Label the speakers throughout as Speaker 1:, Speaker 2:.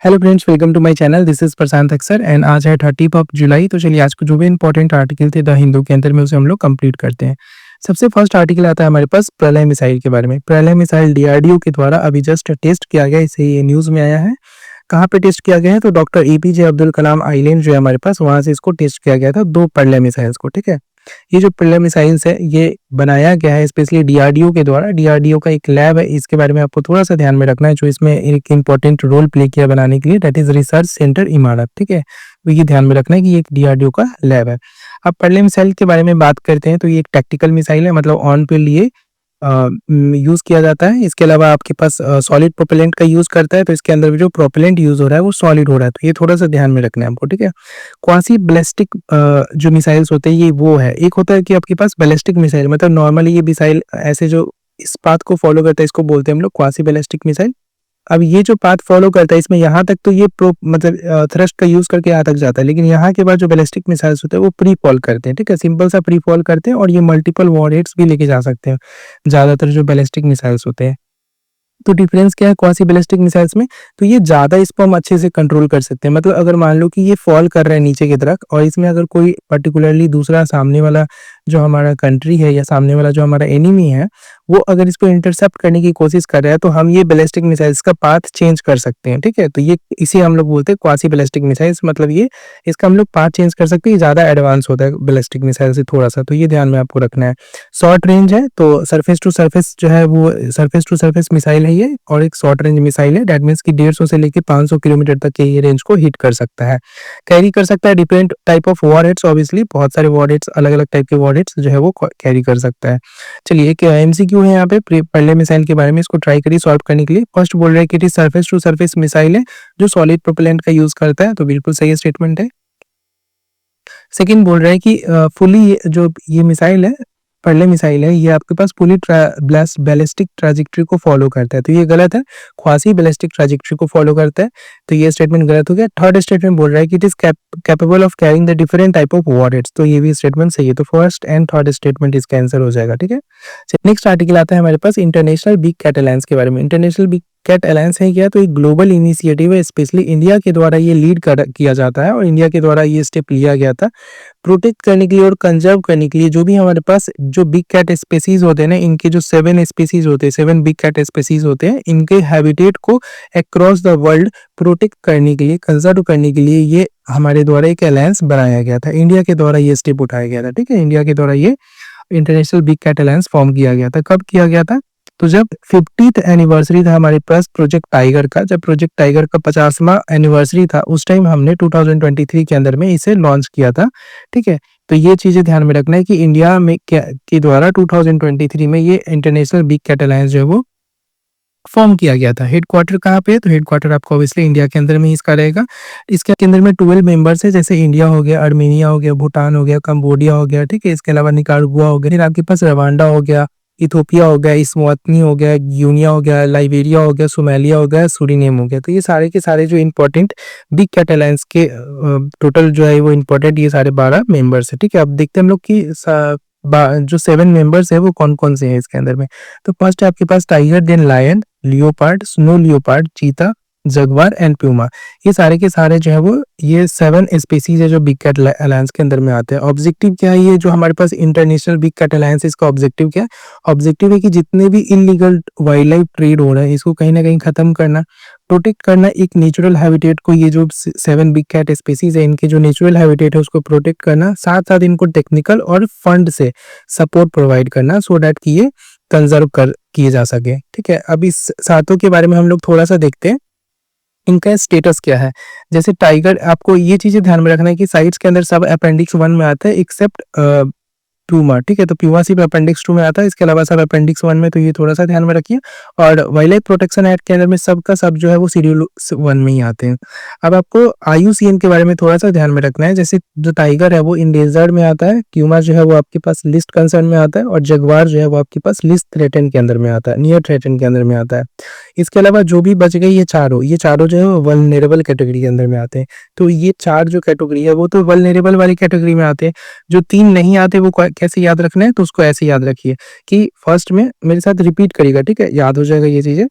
Speaker 1: Hello friends, welcome to my channel. This is Prashant अक्सर and आज है 30 ऑफ जुलाई। तो चलिए आज को जो भी इंपॉर्टेंट आर्टिकल थे द हिंदू के अंदर में उसे हम लोग कंप्लीट करते हैं। सबसे फर्स्ट आर्टिकल आता है हमारे पास प्रलय मिसाइल के बारे में। प्रलय मिसाइल डीआरडीओ के द्वारा अभी जस्ट टेस्ट किया गया, इसे ये न्यूज़ में आया है। कहाँ पे टेस्ट किया गया है? तो doctor APJ Abdul Kalam island जो है हमारे पास, वहाँ से इसको टेस्ट किया गया था 2 प्रलय मिसाइल्स को, ठीक है। ये जो प्रलय मिसाइल्स है ये बनाया गया है स्पेशली डीआरडीओ के द्वारा। डीआरडीओ का एक लैब है, इसके बारे में आपको थोड़ा-सा ध्यान में रखना है, जो इसमें एक इम्पोर्टेंट रोल प्ले किया बनाने के लिए, दैट इज़ रिसर्च सेंटर इमारत, ठीक है। तो ये ध्यान में रखना है कि ये एक डीआरडीओ का लैब है। अब प्रलय मिसाइल के बारे में बात करते हैं तो ये एक टैक्टिकल मिसाइल है, मतलब ऑन पे लिए यूज़ किया जाता है। इसके अलावा आपके पास सॉलिड प्रोपेलेंट का यूज़ करता है, तो इसके अंदर भी जो प्रोपेलेंट यूज़ हो रहा है वो सॉलिड हो रहा है, तो ये थोड़ा-सा ध्यान में रखना है हमको, ठीक है। क्वासी बैलिस्टिक जो मिसाइल्स होते हैं ये वो है। एक होता है कि आपके पास बैलिस्टिक मिसाइल, मतलब नॉर्मली ये मिसाइल ऐसे जो इस पाथ को फॉलो करता है इसको बोलते हैं हम लोग क्वासी बैलिस्टिक मिसाइल। अब ये जो पाथ फॉलो करता है इसमें यहाँ तक तो ये मतलब थ्रस्ट का यूज़ करके यहाँ तक जाता है, लेकिन यहाँ के बाद जो बैलिस्टिक मिसाइल्स होते हैं वो प्री फॉल करते हैं, ठीक है। सिंपल सा प्री फॉल करते हैं और ये मल्टीपल वॉरहेड्स भी लेके जा सकते हैं, ज़्यादातर जो बैलिस्टिक मिसाइल्स होते हैं। तो डिफरेंस क्या है क्वासी बैलिस्टिक मिसाइल्स में? तो ये ज़्यादा इसको हम अच्छे से कंट्रोल कर सकते हैं। मतलब अगर मान लो कि ये फॉल कर रहा है नीचे की तरफ और इसमें अगर कोई पर्टिकुलरली दूसरा सामने वाला जो हमारा कंट्री है या सामने वाला जो हमारा एनिमी है, वो अगर इसको इंटरसेप्ट करने की कोशिश कर रहा है, तो हम ये बैलिस्टिक मिसाइल्स का पाथ चेंज कर सकते हैं, ठीक है। तो ये इसे हम लोग बोलते हैं क्वासी बैलिस्टिक मिसाइल्स, मतलब ये इसका हम लोग पाथ चेंज कर सकते हैं। ये ज़्यादा एडवांस होता है बैलिस्टिक मिसाइल से थोड़ा-सा, तो ये ध्यान में आपको रखना है। शॉर्ट रेंज है, तो सरफेस टू सरफेस जो है वो सरफेस टू सरफेस मिसाइल है ये, और एक शॉर्ट रेंज मिसाइल है। दैट मीन्स कि 150 से लेके 500 किलोमीटर तक के ये रेंज को हिट कर सकता है। कैरी कर सकता है different type of warheads, obviously बहुत सारे वॉरहेड्स, अलग-अलग टाइप के वॉरहेड्स जो है वो कैरी कर सकता है। चलिए एक एमसीक्यू है यहाँ पे प्रलय मिसाइल के बारे में, इसको ट्राई करिए सॉल्व करने के लिए। फर्स्ट बोल रहा है कि it is surface to surface missile है जो सॉलिड प्रोपेलेंट का यूज करता है, तो बिल्कुल सही स्टेटमेंट है। सेकंड बोल रहा है कि फुली जो ये मिसाइल है, प्रलय मिसाइल है, ये आपके पास फुली बैलिस्टिक ट्रैजेक्टरी को फॉलो करता है, तो ये गलत है। क्वासी बैलिस्टिक ट्रैजेक्टरी को फॉलो करता है, तो ये स्टेटमेंट गलत हो गया। थर्ड स्टेटमेंट बोल रहा है कि it is capable of carrying the different type of warheads, तो ये भी स्टेटमेंट सही है। तो फर्स्ट एंड थर्ड स्टेटमेंट इसका आंसर हो जाएगा, ठीक है। नेक्स्ट आर्टिकल आता है हमारे पास इंटरनेशनल बिग कैट अलायंस के बारे में। इंटरनेशनल बिग कैट अलायंस है क्या? तो एक ग्लोबल इनिशिएटिव है, स्पेशली इंडिया के द्वारा ये लीड किया जाता है और इंडिया के द्वारा ये स्टेप लिया गया था प्रोटेक्ट करने के लिए और कंजर्व करने के लिए। जो भी हमारे पास जो बिग कैट स्पीसीज होते हैं ना, इनके जो 7 स्पीसीज होते हैं, 7 बिग कैट स्पीसीज होते हैं, इनके हैबिटेट को अक्रॉस द वर्ल्ड प्रोटेक्ट करने के लिए, कंजर्व करने के लिए ये हमारे द्वारा एक अलायंस बनाया गया था। इंडिया के द्वारा ये स्टेप उठाया गया था, ठीक है। इंडिया के द्वारा ये international big cat alliance form किया गया था। कब किया गया था? तो जब 50th एनिवर्सरी था हमारे पास प्रोजेक्ट टाइगर का, जब प्रोजेक्ट टाइगर का 50वां एनिवर्सरी था, उस टाइम हमने 2023 के अंदर में इसे लॉन्च किया था, ठीक है। तो ये चीजें ध्यान में रखना है कि इंडिया में के द्वारा 2023 में ये इंटरनेशनल बिग कैट अलायंस जो है वो फॉर्म किया गया था। हेडक्वार्टर कहाँ पे है? तो हेडक्वार्टर आपको ऑब्वियसली इंडिया के अंदर में ही इसका रहेगा। इसके अंदर में 12 मेंबर्स है, जैसे इंडिया हो गया, अर्मेनिया हो गया, भूटान हो गया, कंबोडिया हो गया, ठीक है। इसके अलावा निकारागुआ हो गया, फिर आपके पास रवांडा हो गया, इथोपिया हो गया, इस्वातिनी हो गया, गिनिया हो गया, लाइबेरिया हो गया, सोमालिया हो गया, सूरीनेम हो गया। तो ये सारे के सारे जो इंपॉर्टेंट बिग कैट अलायंस के टोटल जो है वो इंपॉर्टेंट ये सारे 12 मेंबर्स है, ठीक है। अब देखते हैं हम लोग कि जो 7 मेंबर्स है वो कौन कौन से हैं इसके अंदर में। तो फर्स्ट है आपके पास tiger, then lion, leopard, snow leopard, cheetah, jaguar and puma. ये सारे के सारे जो है वो ये 7 स्पीसीज है जो बिग कैट अलायंस के अंदर में आते हैं। ऑब्जेक्टिव क्या है? ये जो हमारे पास इंटरनेशनल बिग कैट अलायंस, इसका ऑब्जेक्टिव क्या है? ऑब्जेक्टिव है कि जितने भी इलीगल वाइल्ड लाइफ ट्रेड हो रहा है इसको कहीं ना कहीं खत्म करना, प्रोटेक्ट करना एक नेचुरल हैबिटेट को। ये जो 7 बिग कैट स्पीसीज है इनके जो नेचुरल हैबिटेट है उसको प्रोटेक्ट करना, साथ साथ इनको टेक्निकल और फंड से सपोर्ट प्रोवाइड करना, सो दैट कि ये कंजर्व कर किए जा सके, ठीक है। अब इस सातों के बारे में हम लोग थोड़ा सा देखते हैं, इनका स्टेटस क्या है। जैसे टाइगर, आपको ये चीजें ध्यान में रखना है कि साइट्स के अंदर सब अपेंडिक्स 1 में आता है एक्सेप्ट प्यूमा, ठीक है। तो प्यूमा सिर्फ अपेंडिक्स 2 में आता है, इसके अलावा सब अपेंडिक्स 1 में, तो ये थोड़ा सा ध्यान में रखिए। और वाइल्ड लाइफ प्रोटेक्शन एक्ट के अंदर में सब का सब जो है वो शेड्यूल 1 में ही आते हैं। अब आपको आईयूसीएन के बारे में थोड़ा सा ध्यान में रखना है। जैसे जो टाइगर है वो इंडेंजर्ड में आता है, प्यूमा जो है वो आपके पास लिस्ट कंसर्न में आता है, और जगुआर जो है वो आपके पास लिस्ट थ्रेटन के अंदर में आता है, नियर थ्रेटन के अंदर में आता है। इसके अलावा जो भी बच गई ये चारों जो है वो वल्नरेबल कैटेगरी के अंदर में आते हैं। तो ये 4 जो कैटेगरी है वो तो वल्नरेबल वाली कैटेगरी में आते हैं। जो 3 नहीं आते वो कैसे याद रखना है? तो उसको ऐसे याद रखिए कि फर्स्ट में मेरे साथ रिपीट करिएगा, ठीक है, याद हो जाएगा ये चीजें।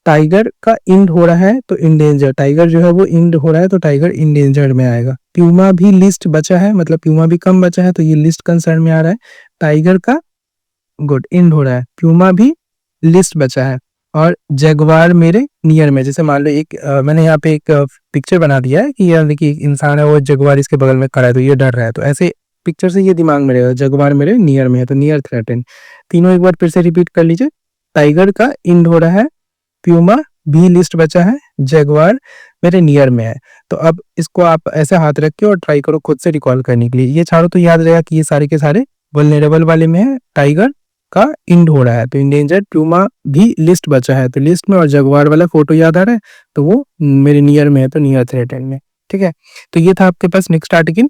Speaker 1: टाइगर का इंड हो रहा है तो इंडेंजर, टाइगर जो है वो इंड हो रहा है तो टाइगर इंडेंजर में आएगा। प्यूमा भी लिस्ट बचा है, मतलब प्यूमा भी कम बचा है तो ये लिस्ट कंसर्न में आ रहा है। टाइगर का गुड इंड हो रहा है, प्यूमा भी लिस्ट बचा है, और जगुआर मेरे नियर में। जैसे मान लो एक मैंने यहाँ पे एक पिक्चर बना दिया है कि यार देखिए एक इंसान है, वो जगुआर इसके बगल में खड़ा है तो ये डर रहा है, तो ऐसे पिक्चर से ये दिमाग में रहेगा जगुआर मेरे नियर में है तो नियर थ्रेटन। तीनों एक बार फिर से रिपीट कर लीजिए। टाइगर का इंड हो रहा है, प्यूमा भी लिस्ट बचा है, जगुआर मेरे नियर में है। तो अब इसको आप ऐसे हाथ रख के और ट्राई करो खुद से रिकॉल करने के लिए। ये चारों तो याद रहेगा कि ये सारे के सारे वल्नरेबल वाले में है, टाइगर का इंड हो रहा है तो इंडेंजर्ड, प्यूमा भी लिस्ट बचा है तो लिस्ट में, और जगुआर वाला फोटो याद आ रहा है तो वो मेरे नियर में है तो नियर थ्रेटन में। ठीक है, तो ये था आपके पास नेक्स्ट आर्टिकल।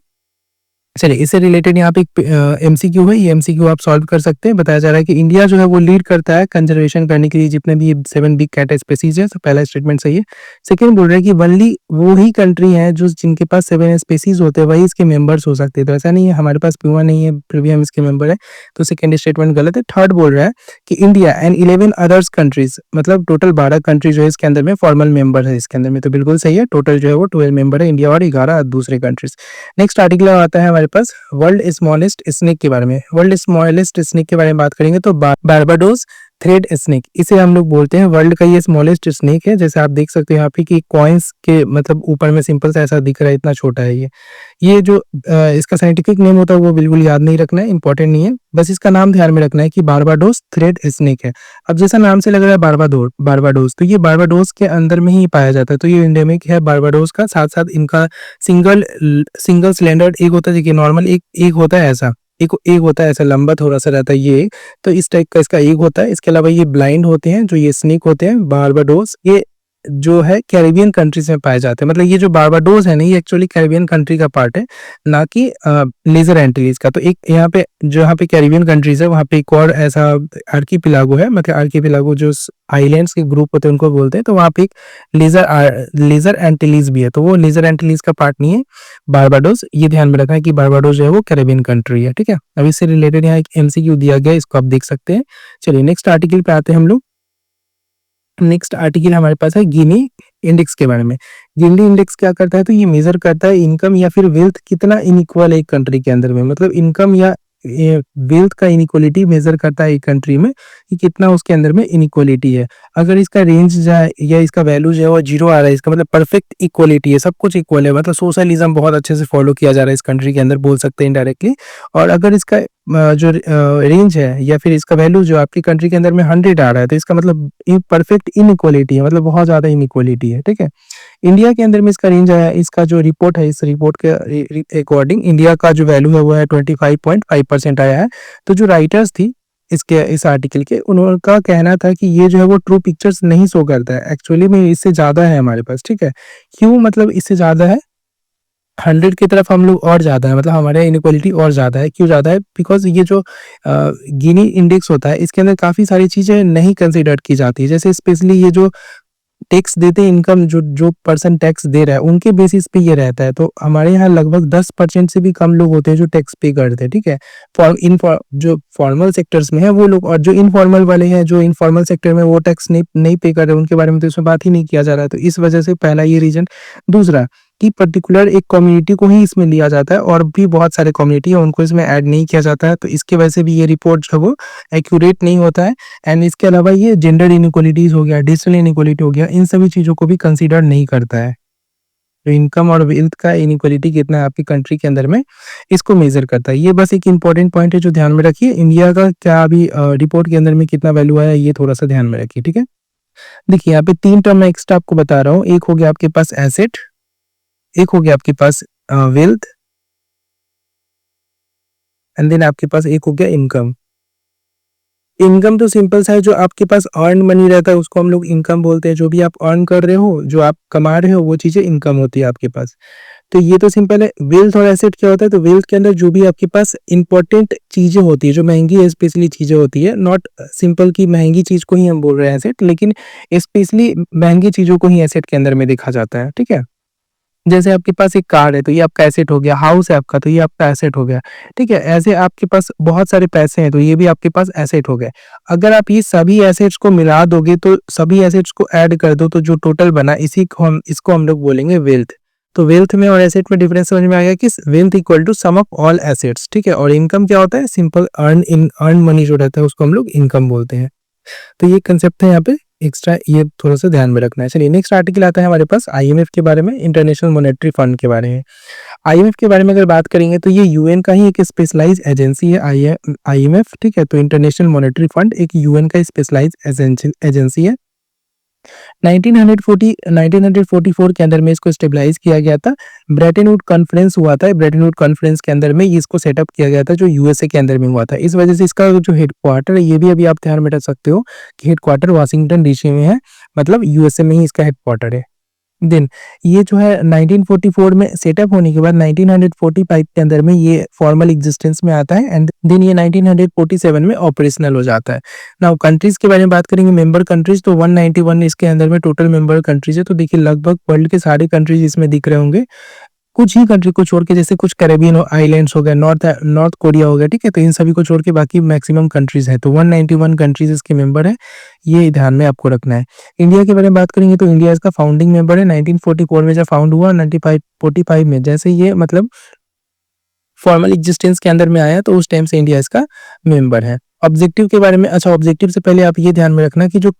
Speaker 1: चलिए इससे रिलेटेड यहाँ पे एक एमसीक्यू है, ये एमसीक्यू आप सॉल्व कर सकते हैं। बताया जा रहा है कि इंडिया जो है वो लीड करता है कंजर्वेशन करने के लिए जितने भी 7 बिग कैट स्पीसीज है। तो पहला स्टेटमेंट सही है। सेकंड बोल रहा है कि वनली वो ही कंट्री है जो जिनके पास 7 स्पीसीज होते हैं वही इसके मेंबर्स हो सकते हैं, तो ऐसा नहीं है हमारे पास प्यूमा नहीं है फिर भी हम इसके मेंबर है, तो सेकंड स्टेटमेंट गलत है। थर्ड बोल रहा है कि इंडिया एंड 11 अदर्स कंट्रीज, मतलब टोटल 12 कंट्री जो है इसके अंदर में फॉर्मल मेंबर है इसके अंदर में, तो बिल्कुल सही है। टोटल जो है वो 12 मेंबर है, इंडिया और 11 दूसरे कंट्रीज। नेक्स्ट आर्टिकल आता है हमारे पास वर्ल्ड स्मॉलेस्ट स्नेक के बारे में। वर्ल्ड स्मॉलेस्ट स्नेक के बारे में बात करेंगे तो बारबाडोस थ्रेड स्नेक, इसे हम लोग बोलते हैं वर्ल्ड का ये स्मॉलेस्ट स्नेक है। जैसे आप देख सकते हो यहाँ पे कि कॉइन्स के मतलब ऊपर में सिंपल सा ऐसा दिख रहा है, इतना छोटा है ये जो इसका साइंटिफिक नेम होता है वो बिल्कुल याद नहीं रखना है, इंपॉर्टेंट नहीं है, बस इसका नाम ध्यान में रखना है कि बारबाडोस थ्रेड स्नेक है। अब जैसा नाम से लग रहा है बारबाडोस, तो ये बारबाडोस के अंदर में ही पाया जाता है, तो ये इंडेमिक है बारबाडोस का। साथ साथ इनका सिंगल सिलेंडर एक होता है, देखिए नॉर्मल एक होता है ऐसा, एक होता है ऐसा लंबा थोड़ा सा रहता है ये, तो इस टाइप का इसका एक होता है। इसके अलावा ये ब्लाइंड होते हैं जो ये स्नेक होते हैं बारबाडोस, ये जो है कैरिबियन कंट्रीज में पाए जाते हैं। मतलब ये जो बारबाडोस है ना ये एक्चुअली कैरिबियन कंट्री का पार्ट है, ना कि लेजर एंटीलीज का। तो एक यहाँ पे जो यहाँ पे कैरिबियन कंट्रीज है वहाँ पे एक और ऐसा आर्कीपिलागो है, मतलब आर्कीपिलागो जो आइलैंड्स के ग्रुप होते हैं उनको बोलते हैं, तो वहाँ पे एक लेजर एंटीलीज भी है, तो वो लेजर एंटीलीज का पार्ट नहीं है बारबाडोस। ये ध्यान में रखना है कि बारबाडोस जो है वो कैरिबियन कंट्री है। ठीक है, अब इससे रिलेटेड यहाँ एक एमसीक्यू दिया गया है, इसको आप देख सकते हैं। चलिए नेक्स्ट आर्टिकल पे आते हैं हम लोग। नेक्स्ट आर्टिकल हमारे पास है गिनी इंडेक्स के बारे में। गिनी इंडेक्स क्या करता है, तो ये मेजर करता है इनकम या फिर वेल्थ कितना इनइक्वल है एक कंट्री के अंदर में, मतलब इनकम या वेल्थ का इनइक्वालिटी मेजर करता है एक कंट्री में कि कितना उसके अंदर में इनइक्वालिटी है। अगर इसका रेंज जाए या इसका वैल्यू जो है वो 0 आ रहा है, इसका मतलब परफेक्ट इक्वलिटी है, सब कुछ इक्वल है, मतलब सोशलिज्म बहुत अच्छे से फॉलो किया जा रहा है इस कंट्री के अंदर, बोल सकते हैं इनडायरेक्टली। और अगर इसका जो रेंज है या फिर इसका वैल्यू जो आपकी कंट्री के अंदर में 100 आ रहा है, तो इसका मतलब परफेक्ट इनइक्वालिटी है, मतलब बहुत ज्यादा इनइक्वालिटी है। ठीक है, इंडिया के अंदर में इसका रेंज आया, इसका जो रिपोर्ट है इस रिपोर्ट के अकॉर्डिंग इंडिया का जो वैल्यू है वो है 25.5% आया है। तो जो राइटर्स थी इस आर्टिकल के, उनका कहना था कि ये जो है वो ट्रू पिक्चर्स नहीं शो करता है, एक्चुअली में इससे ज्यादा है हमारे पास। ठीक है, क्यों, मतलब इससे ज्यादा है 100 की तरफ हम लोग और ज्यादा है, मतलब हमारे इनइक्वालिटी और ज्यादा है। क्यों ज्यादा है, बिकॉज ये जो गिनी इंडेक्स होता है इसके अंदर काफी सारी चीजें नहीं कंसिडर की जाती है, जैसे स्पेशली ये जो टैक्स देते हैं, इनकम जो पर्सन टैक्स दे रहा है उनके बेसिस पे ये रहता है। तो हमारे यहाँ लगभग 10% से भी कम लोग होते हैं जो टैक्स पे करते हैं। ठीक है, जो फॉर्मल सेक्टर्स में है वो लोग, और जो इनफॉर्मल वाले हैं जो इनफॉर्मल सेक्टर में वो टैक्स नहीं पे कर रहे, उनके बारे में तो इसमें बात ही नहीं किया जा रहा है। तो इस वजह से पहला ये रीजन। दूसरा कि पर्टिकुलर एक कम्युनिटी को ही इसमें लिया जाता है और भी बहुत सारे कम्युनिटी है उनको इसमें ऐड नहीं किया जाता है, तो इसके वजह से भी ये रिपोर्ट जो है वो एक्यूरेट नहीं होता है। एंड इसके अलावा ये जेंडर इनइक्वालिटीज हो गया, डिजिटल इनइक्वालिटी हो गया, इन सभी चीजों को भी कंसीडर नहीं करता है। तो इनकम और वेल्थ का इनइक्वालिटी कितना है आपकी कंट्री के अंदर में, इसको मेजर करता है। ये बस एक इंपॉर्टेंट पॉइंट है जो ध्यान में रखिए। इंडिया का क्या अभी रिपोर्ट के अंदर में कितना वैल्यू आया ये थोड़ा सा ध्यान में रखिए। ठीक है, देखिए यहाँ पे 3 टर्म मैं एक्स्ट्रा आपको बता रहा हूँ। एक हो गया आपके पास एसेट, एक हो गया आपके पास वेल्थ, एंड देन आपके पास एक हो गया इनकम। इनकम तो सिंपल सा है, जो आपके पास अर्न मनी रहता है उसको हम लोग इनकम बोलते हैं। जो भी आप अर्न कर रहे हो, जो आप कमा रहे हो, वो चीजें इनकम होती है आपके पास। तो ये तो सिंपल है। वेल्थ और एसेट क्या होता है, तो वेल्थ के अंदर जो भी आपके पास इंपॉर्टेंट चीजें होती है, जो महंगी स्पेशली चीजें होती है, नॉट सिंपल की महंगी चीज को ही हम बोल रहे हैं एसेट, लेकिन स्पेशली महंगी चीजों को ही एसेट के अंदर में देखा जाता है। ठीक है, जैसे आपके पास एक कार है तो ये आपका एसेट हो गया, हाउस है आपका तो ये आपका एसेट हो गया, ठीक है? ऐसे आपके पास बहुत सारे पैसे हैं तो ये भी आपके पास एसेट हो गए। अगर आप ये सभी एसेट्स को मिला दोगे तो सभी एसेट्स को ऐड कर दो तो जो टोटल बना इसी को हम इसको हम लोग बोलेंगे वेल्थ। तो वेल्थ में और एसेट में डिफरेंस समझ में आ गया कि wealth equal to sum of all assets, ठीक है? और इनकम क्या होता है? सिंपल अर्न मनी जो रहता है उसको हम लोग इनकम बोलते हैं। तो ये कंसेप्ट है यहाँ पे एक्स्ट्रा, ये थोड़ा-सा ध्यान में रखना है। चलिए नेक्स्ट आर्टिकल आता है हमारे पास आईएमएफ के बारे में, इंटरनेशनल मॉनेटरी फंड के बारे में। आईएमएफ के बारे में अगर बात करेंगे तो ये यूएन का ही एक स्पेशलाइज्ड एजेंसी है आईएमएफ, ठीक है? तो इंटरनेशनल मॉनेटरी फंड एक यूएन का स्पेशलाइज्ड एजेंसी है। 1944 के अंदर में इसको स्टेबलाइज किया गया था। ब्रेटन वुड कॉन्फ्रेंस हुआ था, ब्रेटन वुड कॉन्फ्रेंस के अंदर में इसको सेटअप किया गया था जो यूएसए के अंदर में हुआ था। इस वजह से इसका जो हेडक्वार्टर है ये भी अभी आप ध्यान में रख सकते हो कि हेडक्वार्टर वाशिंगटन डीसी में है, मतलब यूएसए में ही इसका हेडक्वार्टर है। देन ये जो है 1944 में सेटअप होने के बाद 1945 के अंदर में ये फॉर्मल एग्जिस्टेंस में आता है एंड देन ये 1947 में ऑपरेशनल हो जाता है। नाउ कंट्रीज के बारे में बात करेंगे, मेंबर कंट्रीज तो 191 इसके अंदर में टोटल मेंबर कंट्रीज है। तो देखिए लगभग वर्ल्ड के सारे कंट्रीज इसमें दिख रहे होंगे, कुछ ही कंट्री को छोड़ के, जैसे कुछ कैरेबियन आइलैंड्स हो गए, नॉर्थ कोरिया हो गया, ठीक है? तो इन सभी को छोड़ के बाकी मैक्सिमम कंट्रीज है। तो 191 कंट्रीज इसके मेंबर है, ये ध्यान में आपको रखना है। इंडिया के बारे में बात करेंगे तो इंडिया इसका फाउंडिंग मेंबर है। 1944 में जब फाउंड हुआ, 1945 में जैसे ये मतलब फॉर्मल एग्जिस्टेंस के अंदर में आया तो उस टाइम से इंडिया इसका मेंबर है। ऑब्जेक्टिव के बारे में, अच्छा ऑब्जेक्टिव से पहले आप ये ध्यान में रखना कि जो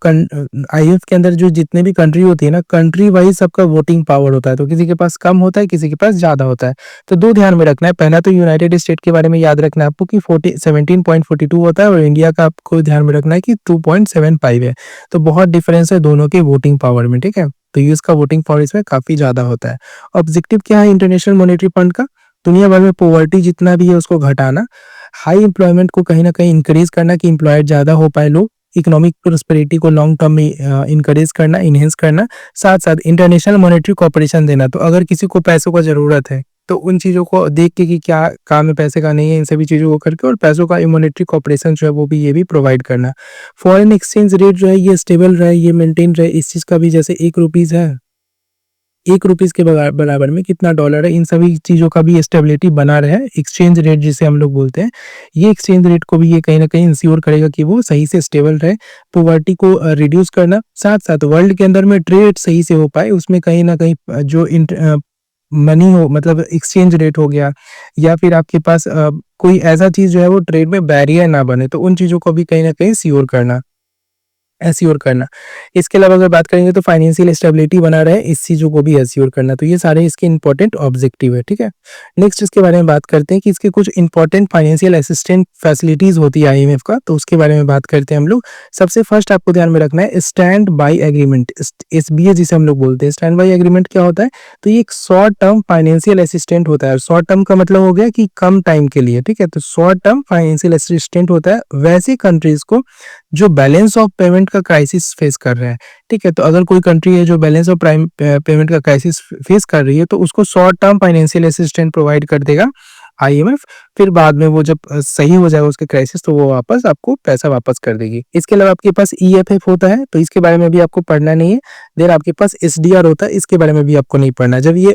Speaker 1: आईएफ के अंदर जो जितने भी कंट्री होती है ना, कंट्री वाइज सबका वोटिंग पावर होता है। तो किसी के पास कम होता है, किसी के पास ज्यादा होता है। तो दो ध्यान में रखना है, पहला तो यूनाइटेड स्टेट के बारे में याद रखना है आपको कि 17.42 होता है और इंडिया का आपको ध्यान में रखना है कि 2.75 है। तो बहुत डिफरेंस है दोनों के वोटिंग पावर में, ठीक है? तो यूएस का वोटिंग पावर इसमें काफी ज्यादा होता है। ऑब्जेक्टिव क्या है इंटरनेशनल मॉनेटरी फंड का? दुनिया भर में पॉवर्टी जितना भी है उसको घटाना, हाई एम्प्लॉयमेंट को कहीं ना कहीं इंक्रीज करना कि एम्प्लॉयड ज्यादा हो पाए लोग, इकोनॉमिक प्रोस्पेरिटी को लॉन्ग टर्म में इंकरेज करना, इनहेंस करना, साथ साथ इंटरनेशनल मॉनेटरी कॉपरेशन देना। तो अगर किसी को पैसों का जरूरत है तो उन चीजों को देख के कि क्या काम है पैसे का नहीं है, इन सभी चीजों को करके और पैसों का मॉनेटरी कॉपरेशन जो है वो भी ये भी प्रोवाइड करना। फॉरेन एक्सचेंज रेट जो है ये स्टेबल रहे, ये मेंटेन रहे, इस चीज का भी, जैसे 1 रुपीज है, 1 रुपीज के बराबर में कितना डॉलर है, इन सभी चीजों का भी स्टेबिलिटी बना रहे। एक्सचेंज रेट जिसे हम लोग बोलते हैं, ये एक्सचेंज रेट को भी ये कहीं ना कहीं इंश्योर करेगा कि वो सही से स्टेबल रहे। पॉवर्टी को रिड्यूस करना, साथ साथ वर्ल्ड के अंदर में ट्रेड सही से हो पाए, उसमें कहीं ना कहीं जो मनी हो, मतलब एक्सचेंज रेट हो गया या फिर आपके पास कोई ऐसा चीज जो है वो ट्रेड में बैरियर ना बने, तो उन चीजों को भी कहीं ना कहीं श्योर करना, एश्योर करना। इसके अलावा अगर बात करेंगे तो फाइनेंशियल स्टेबिलिटी बना रहे, इस चीजों को भी एश्योर करना। तो ये सारे इसके इंपॉर्टेंट ऑब्जेक्टिव है, ठीक है? नेक्स्ट इसके बारे में बात करते हैं कि इसके कुछ इंपॉर्टेंट फाइनेंशियल असिस्टेंट फैसिलिटीज होती है आईएमएफ का, तो उसके बारे में बात करते हैं हम लोग। सबसे फर्स्ट आपको ध्यान में रखना है स्टैंड बाई एग्रीमेंट, एसबीए जिसे हम लोग बोलते हैं। स्टैंड बाई एग्रीमेंट क्या होता है? तो ये एक शॉर्ट टर्म फाइनेंशियल असिस्टेंट होता है। शॉर्ट टर्म का मतलब हो गया कि कम टाइम के लिए, ठीक है? तो शॉर्ट टर्म फाइनेंशियल असिस्टेंट होता है वैसी कंट्रीज को जो बैलेंस ऑफ पेमेंट का क्राइसिस फेस कर रहे हैं, ठीक है? तो अगर कोई कंट्री है जो बैलेंस ऑफ पेमेंट का क्राइसिस फेस कर रही है तो उसको short term financial assistant provide कर देगा आईएमएफ। फिर बाद में वो जब सही हो जाएगा उसके क्राइसिस तो वो वापस आपको पैसा वापस कर देगी। इसके अलावा आपके पास ईएफएफ होता है, तो इसके बारे में भी आपको पढ़ना नहीं है। देन आपके पास एसडीआर होता है, इसके बारे में भी आपको नहीं पढ़ना। जब ये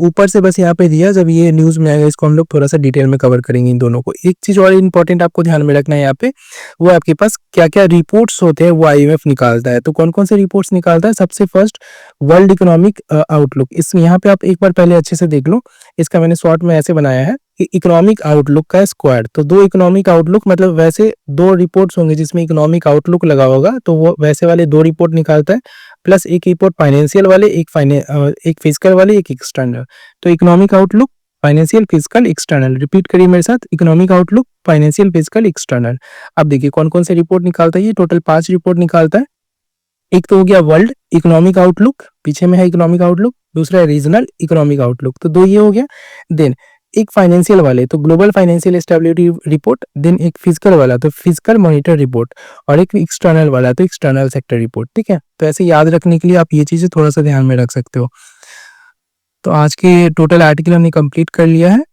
Speaker 1: ऊपर से बस यहाँ पे दिया, जब ये न्यूज में आएगा इसको हम लोग थोड़ा सा डिटेल में कवर करेंगे इन दोनों को। एक चीज और इंपॉर्टेंट आपको ध्यान में रखना है यहाँ पे, वो आपके पास क्या क्या रिपोर्ट्स होते हैं वो आईएमएफ निकालता है। तो कौन कौन से रिपोर्ट्स निकालता है? सबसे फर्स्ट वर्ल्ड इकोनॉमिक आउटलुक, इस यहाँ पे आप एक बार पहले अच्छे से देख लो, इसका मैंने शॉर्ट में ऐसे बनाया है कि इकोनॉमिक आउटलुक का स्क्वाड। तो दो इकोनॉमिक आउटलुक, मतलब वैसे दो रिपोर्ट्स होंगे जिसमें इकोनॉमिक आउटलुक लगा होगा, तो वो वैसे वाले दो रिपोर्ट निकालता है, प्लस एक रिपोर्ट फाइनेंशियल वाले, एक फिजिकल वाले, एक एक्सटर्नल। तो economic outlook, financial, physical, external. Repeat करिए मेरे साथ, economic outlook, financial, physical, external. अब देखिए कौन कौन से रिपोर्ट निकालता है ये, टोटल 5 रिपोर्ट निकालता है। एक तो हो गया वर्ल्ड इकोनॉमिक आउटलुक, पीछे में है इकोनॉमिक आउटलुक, दूसरा है रीजनल इकोनॉमिक आउटलुक, तो दो ये हो गया। देन एक फाइनेंशियल वाले, तो global financial stability report, then एक फिजिकल वाला तो फिजिकल मॉनिटर रिपोर्ट, और एक एक्सटर्नल वाला तो एक्सटर्नल सेक्टर रिपोर्ट, ठीक है? तो ऐसे याद रखने के लिए आप ये चीजें थोड़ा सा ध्यान में रख सकते हो। तो आज के टोटल आर्टिकल हमने कंप्लीट कर लिया है।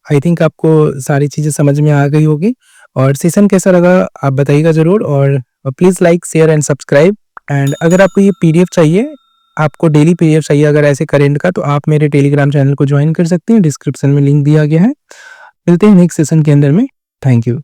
Speaker 1: आई थिंक आपको सारी चीजें समझ में आ गई होगी, और सेशन कैसा लगा आप बताइएगा जरूर, और please like, share and subscribe. And अगर आपको ये पीडीएफ चाहिए आपको डेली पीडीएफ चाहिए अगर ऐसे करंट का, तो आप मेरे टेलीग्राम चैनल को ज्वाइन कर सकते हैं, डिस्क्रिप्शन में लिंक दिया गया है। मिलते हैं नेक्स्ट सेशन के अंदर में। Thank you.